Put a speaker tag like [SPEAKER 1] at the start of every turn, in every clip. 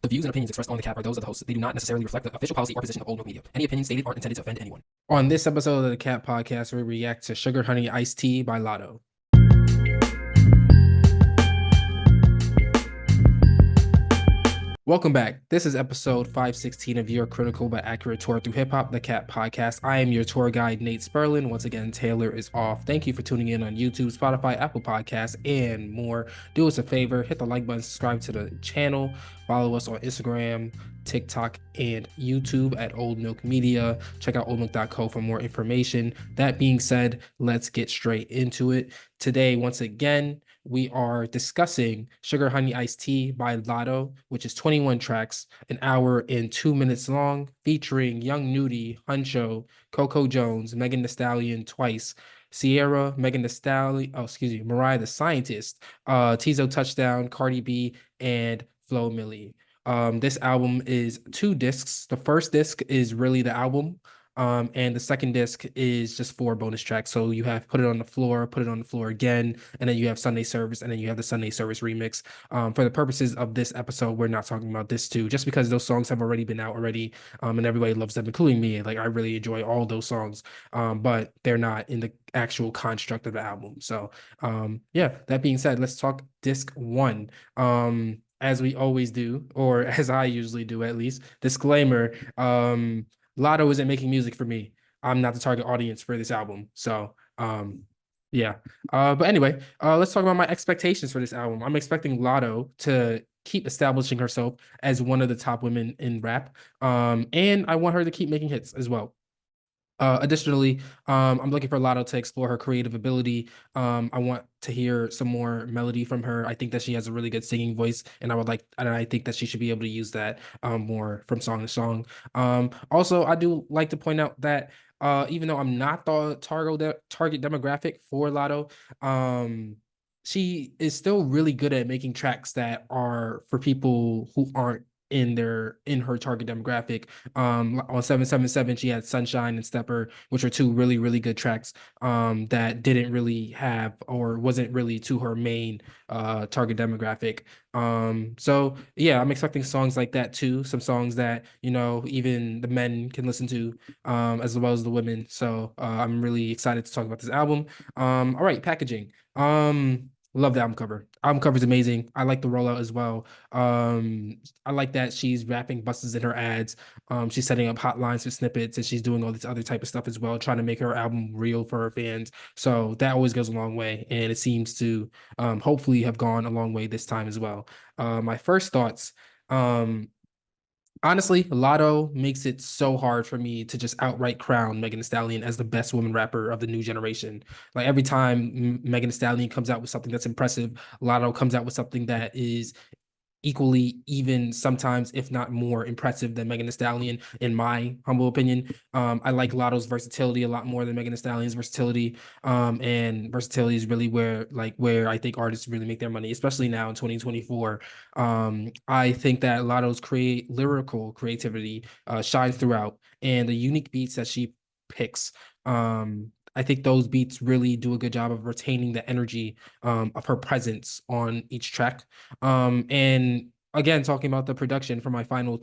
[SPEAKER 1] The views and opinions expressed on the Cap are those of the hosts. They do not necessarily reflect the official policy or position of OldMilk Media. Any opinions stated aren't intended to offend anyone.
[SPEAKER 2] On this episode of the Cat Podcast, we react to Sugar Honey Iced Tea by Latto. Welcome back. This is episode 516 of your critical but accurate tour through hip hop, the Cat Podcast. I am your tour guide, Nate Sperlin. Once again, Taylor is off. Thank you for tuning in on YouTube, Spotify, Apple Podcasts, and more. Do us a favor, hit the like button, subscribe to the channel, follow us on Instagram, TikTok, and YouTube at OldMilk Media. Check out oldmilk.co for more information. That being said, let's get straight into it. Today, once again, we are discussing Sugar Honey Iced Tea by Latto, which is 21 tracks, an hour and 2 minutes long, featuring Young Nudie, Huncho, Coco Jones, Megan Thee Stallion twice, Sierra, Megan Thee Stallion, Mariah the Scientist, Tizo Touchdown, Cardi B, and Flo Milli. This album is 2 discs. The first disc is really the album. And the second disc is just 4 bonus tracks. So you have Put It on the Floor, Put It on the Floor Again, and then you have Sunday Service, and then you have the Sunday Service remix. For the purposes of this episode, we're not talking about this too, just because those songs have already been out already, and everybody loves them, including me. Like, I really enjoy all those songs, but they're not in the actual construct of the album. So yeah, that being said, let's talk disc 1. As we always do, or as I usually do at least, disclaimer, Latto isn't making music for me. I'm not the target audience for this album. So, yeah. But anyway, let's talk about my expectations for this album. I'm expecting Latto to keep establishing herself as one of the top women in rap. And I want her to keep making hits as well. Additionally, I'm looking for Latto to explore her creative ability. I want to hear some more melody from her. I think that she has a really good singing voice, and I think that she should be able to use that more from song to song. Also, I do like to point out that even though I'm not the target demographic for Latto, she is still really good at making tracks that are for people who aren't in her target demographic. On 777, she had Sunshine and Stepper, which are 2 really, really good tracks that didn't really have, or wasn't really to her main target demographic. So yeah, I'm expecting songs like that too. Some songs that, you know, even the men can listen to, as well as the women. So I'm really excited to talk about this album. All right, packaging. Love the album cover. Album cover is amazing. I like the rollout as well. I like that she's wrapping buses in her ads. She's setting up hotlines for snippets, and she's doing all this other type of stuff as well, trying to make her album real for her fans. So that always goes a long way, and it seems to hopefully have gone a long way this time as well. My first thoughts. Honestly, Latto makes it so hard for me to just outright crown Megan Thee Stallion as the best woman rapper of the new generation. Like, every time Megan Thee Stallion comes out with something that's impressive, Latto comes out with something that is equally, even sometimes, if not more impressive than Megan Thee Stallion, in my humble opinion. I like Latto's versatility a lot more than Megan Thee Stallion's versatility. And versatility is really where I think artists really make their money, especially now in 2024. I think that Latto's lyrical creativity shines throughout, and the unique beats that she picks. I think those beats really do a good job of retaining the energy of her presence on each track. And again, talking about the production for my final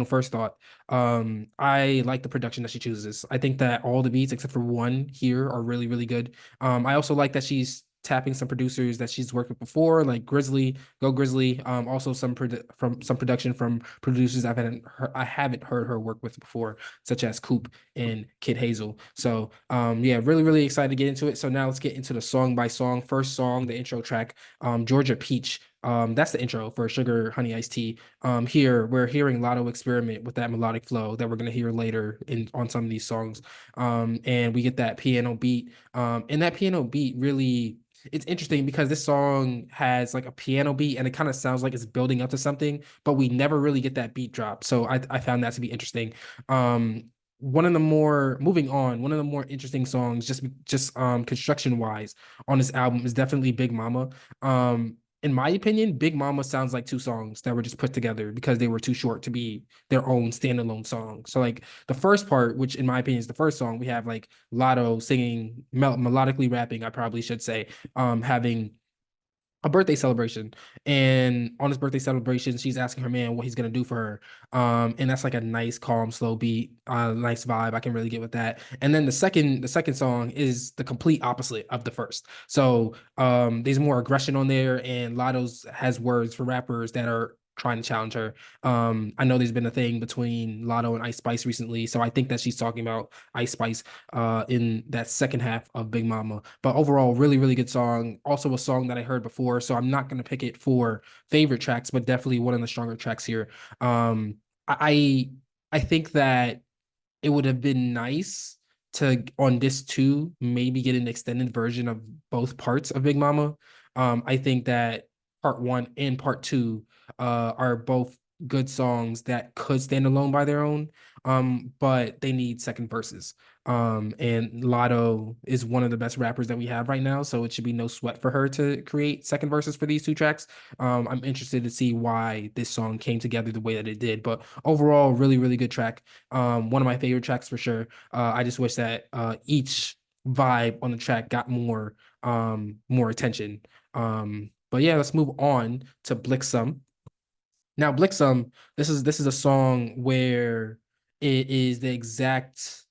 [SPEAKER 2] first thought, I like the production that she chooses. I think that all the beats except for one here are really, really good. I also like that she's tapping some producers that she's worked with before, like Grizzly, Go Grizzly. Also some production from producers I haven't heard her work with before, such as Coop and Kid Hazel. So yeah, really, really excited to get into it. So now let's get into the song by song. First song, the intro track, Georgia Peach. That's the intro for Sugar Honey Iced Tea. Here we're hearing Latto experiment with that melodic flow that we're gonna hear later on some of these songs. And we get that piano beat. And that piano beat really, it's interesting because this song has like a piano beat, and it kind of sounds like it's building up to something, but we never really get that beat drop. So I found that to be interesting. One of the more interesting songs, just construction wise, on this album is definitely Big Mama. In my opinion, Big Mama sounds like 2 songs that were just put together because they were too short to be their own standalone song. So like the first part, which in my opinion is the first song, we have like Latto singing, melodically rapping, I probably should say, having a birthday celebration, and on his birthday celebration she's asking her man what he's gonna do for her, and that's like a nice calm slow beat, nice vibe. I can really get with that. And then the second song is the complete opposite of the first. So there's more aggression on there, and Lotto's has words for rappers that are trying to challenge her. I know there's been a thing between Lotto and Ice Spice recently, so I think that she's talking about Ice Spice in that second half of Big Mama. But overall, really, really good song. Also a song that I heard before, so I'm not gonna pick it for favorite tracks, but definitely one of the stronger tracks here. I I think that it would have been nice to on this too maybe get an extended version of both parts of Big Mama. I think that part one and part two are both good songs that could stand alone by their own, but they need second verses. And Lotto is one of the best rappers that we have right now, so it should be no sweat for her to create second verses for these two tracks. I'm interested to see why this song came together the way that it did, but overall, really, really good track. One of my favorite tracks for sure. I just wish that each vibe on the track got more attention. But yeah, let's move on to Blixum. Now, Blixum, this is a song where it is the exact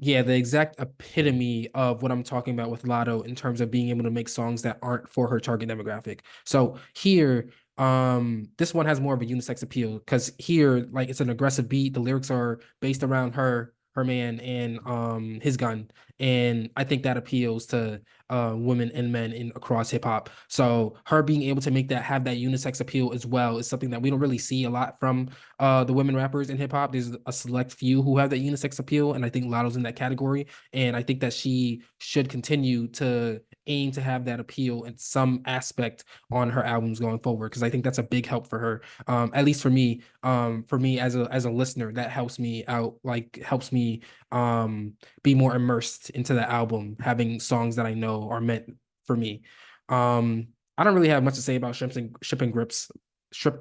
[SPEAKER 2] epitome of what I'm talking about with Lotto in terms of being able to make songs that aren't for her target demographic. So here, this one has more of a unisex appeal because here, like it's an aggressive beat. The lyrics are based around her man, and his gun. And I think that appeals to women and men in across hip hop. So her being able to make that have that unisex appeal as well is something that we don't really see a lot from the women rappers in hip hop. There's a select few who have that unisex appeal, and I think Lotto's in that category. And I think that she should continue to aim to have that appeal in some aspect on her albums going forward, because I think that's a big help for her. At least for me. For me as a listener, that helps me out, like helps me be more immersed into the album, having songs that I know are meant for me. I don't really have much to say about Shrimp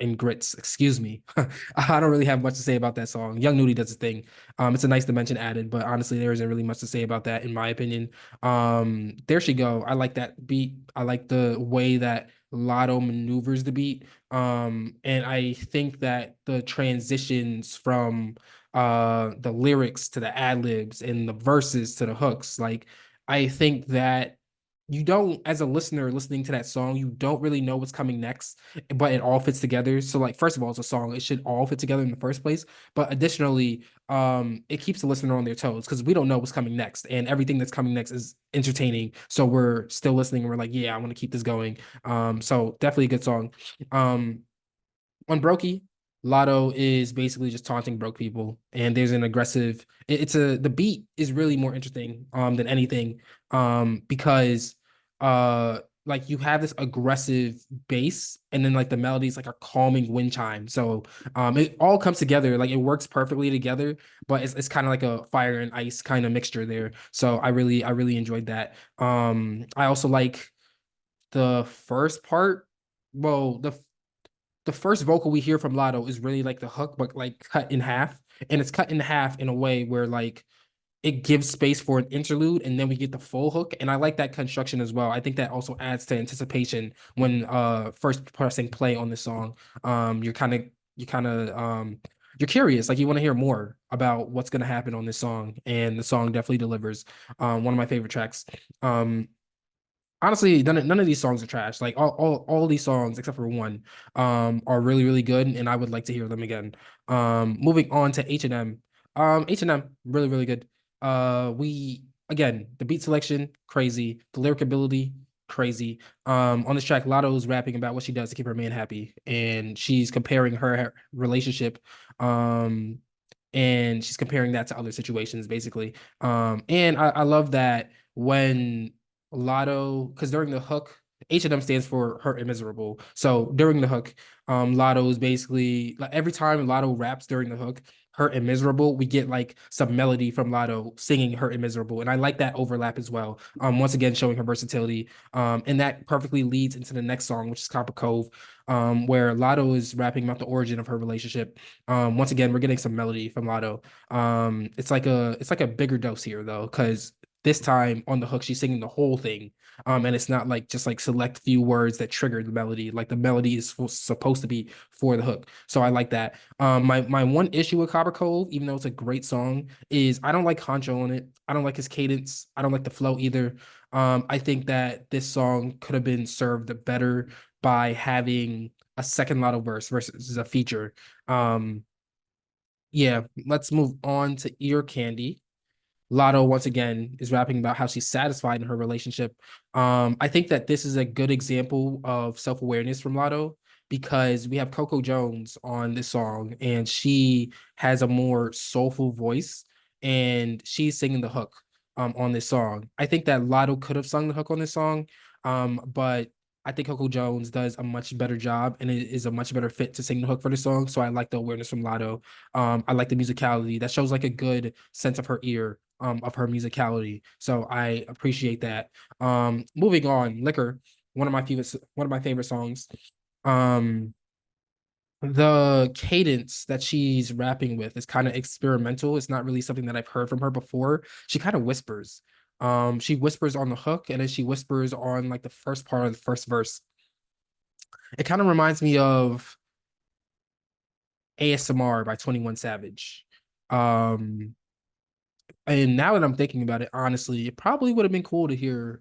[SPEAKER 2] and Grits, excuse me. I don't really have much to say about that song. Young Nudie does his thing. It's a nice dimension added, but honestly, there isn't really much to say about that in my opinion. There she go. I like that beat. I like the way that Lotto maneuvers the beat. And I think that the transitions from the lyrics to the ad libs and the verses to the hooks, like I think that you don't, as a listener listening to that song, you don't really know what's coming next, but it all fits together. So like first of all, it's a song, it should all fit together in the first place, but additionally it keeps the listener on their toes because we don't know what's coming next, and everything that's coming next is entertaining, so we're still listening and we're like, yeah, I want to keep this going. So definitely a good song. On Brokey, Lotto is basically just taunting broke people, and there's an aggressive. It's a the beat is really more interesting than anything, because like you have this aggressive bass, and then like the melody is like a calming wind chime. So it all comes together, like it works perfectly together, but it's kind of like a fire and ice kind of mixture there. So I really enjoyed that. I also like the first part. Well, the first vocal we hear from Lotto is really like the hook, but like cut in half. And it's cut in half in a way where like it gives space for an interlude, and then we get the full hook. And I like that construction as well. I think that also adds to anticipation when first pressing play on the song. You're kind of you're curious, like you want to hear more about what's gonna happen on this song, and the song definitely delivers. One of my favorite tracks. Honestly, none of these songs are trash. Like all these songs except for one are really, really good, and I would like to hear them again. Moving on to H&M. H&M really, really good. We again, the beat selection crazy, the lyric ability crazy. On this track, Lotto's rapping about what she does to keep her man happy, and she's comparing her relationship and she's comparing that to other situations basically. And I love that when Lotto, because during the hook, H&M stands for hurt and miserable. So during the hook, Lotto is basically like every time Lotto raps during the hook, hurt and miserable, we get like some melody from Lotto singing hurt and miserable. And I like that overlap as well. Once again, showing her versatility. And that perfectly leads into the next song, which is Copper Cove, where Lotto is rapping about the origin of her relationship. Once again, we're getting some melody from Lotto. It's like a bigger dose here though, because This time on the hook, she's singing the whole thing. And it's not like just like select few words that trigger the melody. Like the melody is supposed to be for the hook. So I like that. My one issue with Copper Cove, even though it's a great song, is I don't like Honcho on it. I don't like his cadence. I don't like the flow either. I think that this song could have been served better by having a second Lotto verse versus a feature. Um, yeah, let's move on to Ear Candy. Lotto once again is rapping about how she's satisfied in her relationship. I think that this is a good example of self-awareness from Lotto because we have Coco Jones on this song and she has a more soulful voice and she's singing the hook on this song. I think that Lotto could have sung the hook on this song, but I think Coco Jones does a much better job and it is a much better fit to sing the hook for the song. So I like the awareness from Lotto. I like the musicality that shows like a good sense of her ear, of her musicality. So I appreciate that. Moving on, Liquor, one of my favorite songs. Um, the cadence that she's rapping with is kind of experimental. It's not really something that I've heard from her before. She kind of whispers. She whispers on the hook and then she whispers on like the first part of the first verse. It kind of reminds me of ASMR by 21 Savage. Um, And now that I'm thinking about it, honestly, it probably would have been cool to hear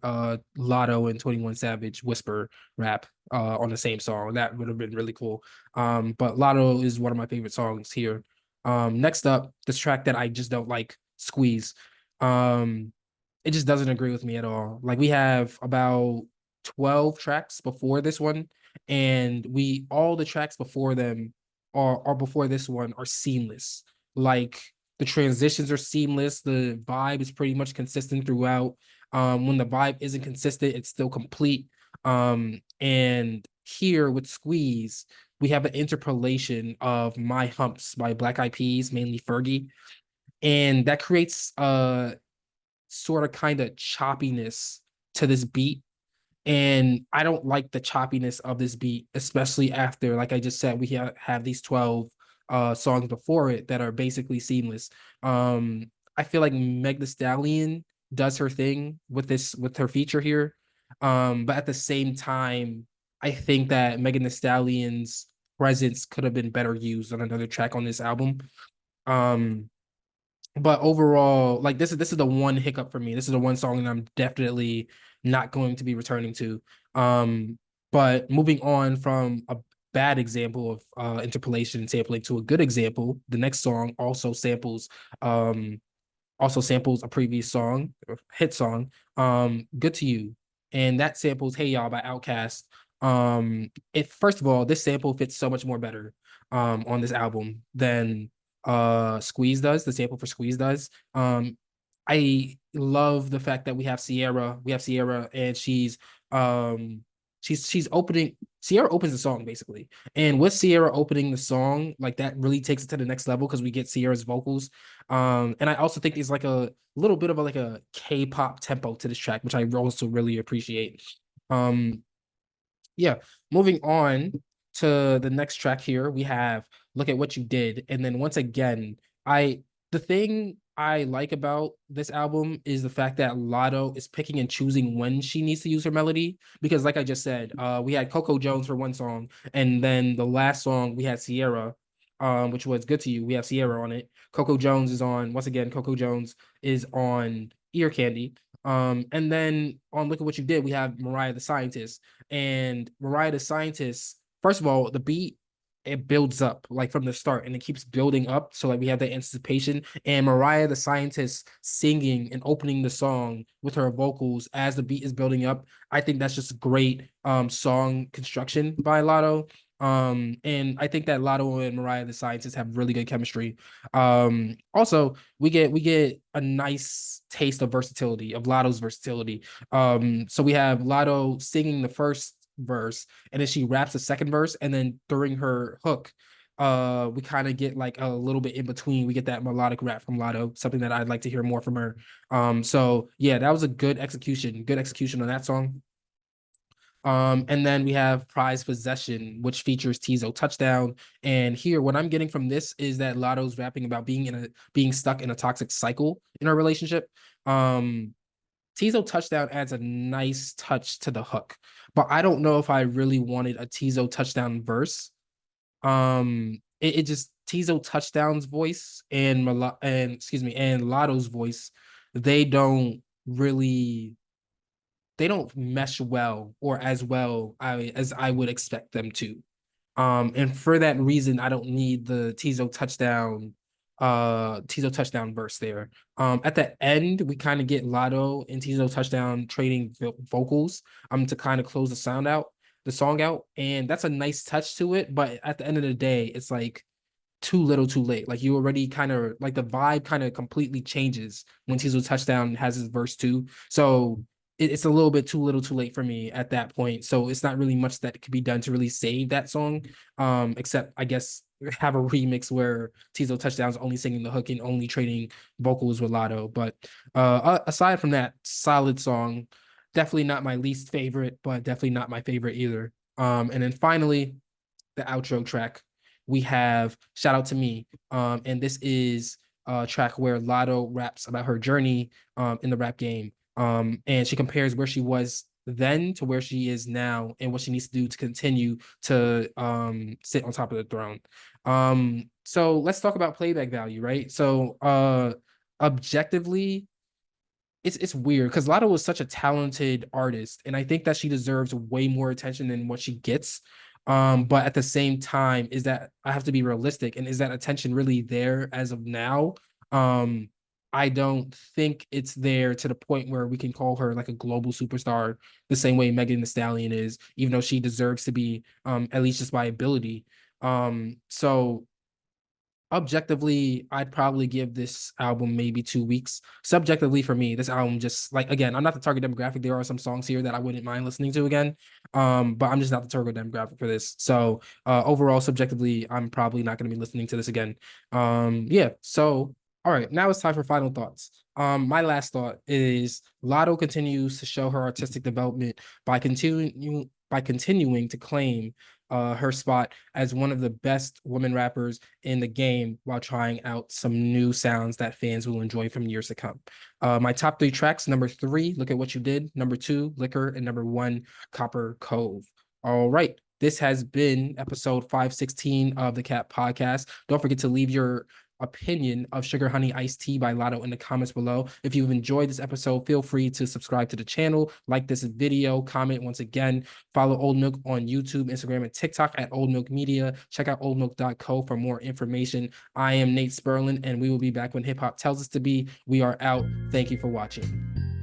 [SPEAKER 2] Lotto and 21 Savage whisper rap on the same song. That would have been really cool. But Lotto is one of my favorite songs here. Next up, this track that I just don't like, Squeeze. Um, it just doesn't agree with me at all. Like we have about 12 tracks before this one, and we all the tracks before them are before this one are seamless. Like the transitions are seamless. The vibe is pretty much consistent throughout. When the vibe isn't consistent, it's still complete. And here with Squeeze, we have an interpolation of My Humps by Black Eyed Peas, mainly Fergie. And that creates a sort of kind of choppiness to this beat, and I don't like the choppiness of this beat, especially after, like I just said, we have these 12 songs before it that are basically seamless. I feel like Meg the Stallion does her thing with this with her feature here. But at the same time, I think that Megan the Stallion's presence could have been better used on another track on this album. Um, but overall, like this is the one hiccup for me. This is the one song that I'm definitely not going to be returning to. Um, but moving on from a bad example of interpolation and sampling to a good example, the next song um also samples a previous song, a hit song, Good to You. And that samples Hey Y'all by Outkast. It first of all, this sample fits so much more better on this album than Squeeze does, the sample for Squeeze does. I love the fact that we have Sierra and she's opening Sierra opens the song basically. And with Sierra opening the song, like that really takes it to the next level because we get Sierra's vocals. And I also think there's like a little bit of like a K-pop tempo to this track, which I also really appreciate. Um, yeah, moving on to the next track here, we have Look at What You Did. And then once again, I the thing I like about this album is the fact that Lotto is picking and choosing when she needs to use her melody. Because like I just said, we had Coco Jones for one song, and then the last song we had Sierra, which was Good to You. We have Sierra on it. Coco Jones is on, once again, Coco Jones is on Ear Candy. And then on Look at What You Did, we have Mariah the Scientist. And Mariah the Scientist, first of all, the beat it builds up like from the start and it keeps building up. So like we have the anticipation and Mariah the Scientist singing and opening the song with her vocals as the beat is building up. I think that's just great song construction by Lotto. And I think that Lotto and Mariah the Scientist have really good chemistry. Also we get a nice taste of versatility, of Lotto's versatility. So we have Lotto singing the first verse, and then she raps the second verse, and then during her hook, we kind of get like a little bit in between. We get that melodic rap from Lotto, something that I'd like to hear more from her. So yeah, that was a good execution on that song. And then we have Prize Possession, which features Tizo Touchdown. And here, what I'm getting from this is that Lotto's rapping about being stuck in a toxic cycle in our relationship. Um, Tizo touchdown adds a nice touch to the hook, but I don't know if I really wanted a Tizo touchdown verse. It just Tizo touchdowns voice and and Latto's voice, they don't really they don't mesh well or as well as I would expect them to. And for that reason, I don't need the Tizo touchdown verse there. At the end, we kind of get Latto and Tizo touchdown trading vocals to kind of close the song out, and that's a nice touch to it. But at the end of the day, it's like too little too late. Like you already kind of like the vibe kind of completely changes when Tizo touchdown has his verse too. So it's a little bit too little too late for me at that point. So it's not really much that could be done to really save that song. Except I guess have a remix where Tizo touchdowns only singing the hook and only trading vocals with Latto. But aside from that, solid song. Definitely not my least favorite, but definitely not my favorite either. And then finally, the outro track, we have Shout Out to Me. And this is a track where Latto raps about her journey in the rap game. And she compares where she was then to where she is now and what she needs to do to continue to sit on top of the throne. So let's talk about playback value, right? So objectively, it's weird because Latto was such a talented artist, and I think that she deserves way more attention than what she gets. But at the same time, is that I have to be realistic, and is that attention really there as of now? Um, I don't think it's there to the point where we can call her like a global superstar the same way Megan Thee Stallion is, even though she deserves to be, at least just by ability. So objectively, I'd probably give this album maybe 2 weeks. Subjectively, for me, this album just like again, I'm not the target demographic. There are some songs here that I wouldn't mind listening to again, but I'm just not the target demographic for this. So overall, subjectively, I'm probably not going to be listening to this again. Yeah. So all right, now it's time for final thoughts. My last thought is Latto continues to show her artistic development by continuing to claim her spot as one of the best women rappers in the game while trying out some new sounds that fans will enjoy from years to come. My top three tracks: number three, Look at What You Did; number two, Liquor; and number one, Copper Cove. All right. This has been episode 516 of the Cat Podcast. Don't forget to leave your opinion of Sugar Honey Iced Tea by Latto in the comments below. If you've enjoyed this episode, feel free to subscribe to the channel, like this video, comment once again, follow Old Milk on YouTube, Instagram, and TikTok at Old Milk Media. Check out oldmilk.co for more information. I am Nate Sperlin, and we will be back when hip hop tells us to be. We are out. Thank you for watching.